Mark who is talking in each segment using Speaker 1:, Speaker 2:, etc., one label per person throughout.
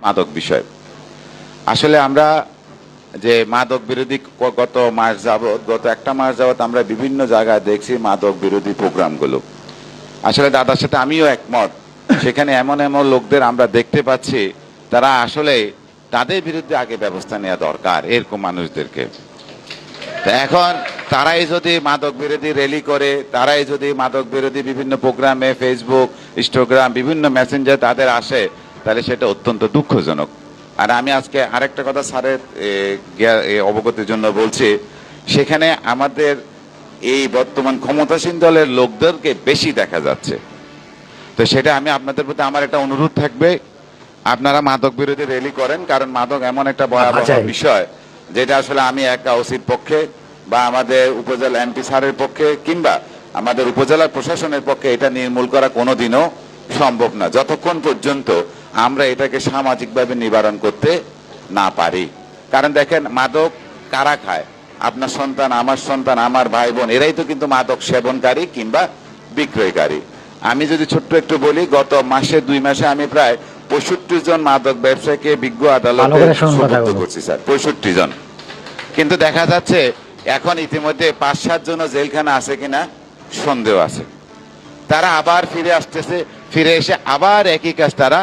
Speaker 1: মাদক বিষয়। আসলে আমরা যে মাদক বিরোধী গত একটা মাস যাবত আমরা বিভিন্ন জায়গায় দেখছি মাদক বিরোধী প্রোগ্রামগুলো। আসলে দাদার সাথে আমিও একমত, সেখানে এমন এমন লোকদের আমরা দেখতে পাচ্ছি তারা আসলে তাদের বিরুদ্ধে আগে ব্যবস্থা নেওয়া দরকার, এরকম মানুষদেরকে। এখন তারাই যদি মাদক বিরোধী র্যালি করে, তারাই যদি মাদক বিরোধী বিভিন্ন প্রোগ্রামে ফেসবুক, ইনস্টাগ্রাম, বিভিন্ন মেসেঞ্জার তাদের আসে, তাহলে সেটা অত্যন্ত দুঃখজনক। আর আমি আজকে আরেকটা কথা স্যারের অবগতির জন্য বলছি, সেখানে আমাদের এই বর্তমান ক্ষমতাসীন দলের লোকদেরকে বেশি দেখা যাচ্ছে। তো সেটা আমি আপনাদের প্রতি আমার একটা অনুরোধ থাকবে, আপনারা মাদক বিরোধী র্যালি করেন, কারণ মাদক এমন একটা ভয়াবহ বিষয় যেটা আসলে আমি একা ওসির পক্ষে বা আমাদের উপজেলা এমপি স্যারের পক্ষে কিংবা আমাদের উপজেলার প্রশাসনের পক্ষে এটা নির্মূল করা কোনোদিনও সম্ভব না, যতক্ষণ পর্যন্ত আমরা এটাকে সামাজিকভাবে নিবারণ করতে না পারি। কারণ দেখেন, মাদক কারা খায়? আপনার সন্তান, আমার সন্তান, আমার ভাই বোন, এরাই তো কিন্তু মাদক সেবনকারী কিংবা বিক্রয়কারী। আমি যদি ছোট্ট একটু বলি, গত মাসে 2 মাসে আমি প্রায় 65 জন মাদক ব্যবসায়ীকে বিজ্ঞ আদালতে সোপর্দ করছি স্যার, 65 জন। কিন্তু দেখা যাচ্ছে এখন ইতিমধ্যে 5-7 জন জেলখানা আছে কিনা সন্দেহ আছে। তারা আবার ফিরে আসতেছে, ফিরে এসে আবার একই কাজ তারা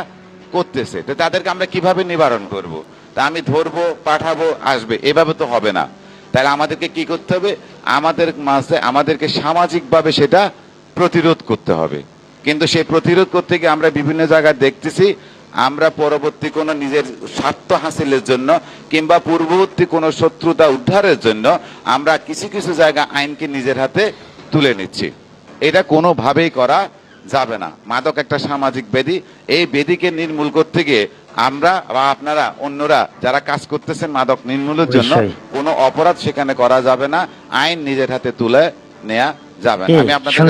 Speaker 1: করতেছে। তো তাদেরকে আমরা কিভাবে নিবারণ করব? তা আমি ধরবো, পাঠাবো, আসবে, এভাবে তো হবে না। তাহলে আমাদেরকে কি করতে হবে? আমাদের মাঝে আমাদেরকে সামাজিকভাবে সেটা প্রতিরোধ করতে হবে। কিন্তু সেই প্রতিরোধ করতে গিয়ে আমরা বিভিন্ন জায়গায় দেখতেছি, আমরা পরবর্তী কোনো নিজের স্বার্থ হাসিলের জন্য কিংবা পূর্ববর্তী কোনো শত্রুতা উদ্ধারের জন্য আমরা কিছু কিছু জায়গা আইনকে নিজের হাতে তুলে নিচ্ছি। এটা কোনোভাবেই করা যাবে না। মাদক একটা সামাজিক ব্যাধি, এই ব্যাধিকে নির্মূল করতে গিয়ে আমরা বা আপনারা অন্যরা যারা কাজ করতেছেন মাদক নির্মূলের জন্য, কোনো অপরাধ সেখানে করা যাবে না, আইন নিজের হাতে তুলে নেওয়া যাবে না। আমি আপনাদের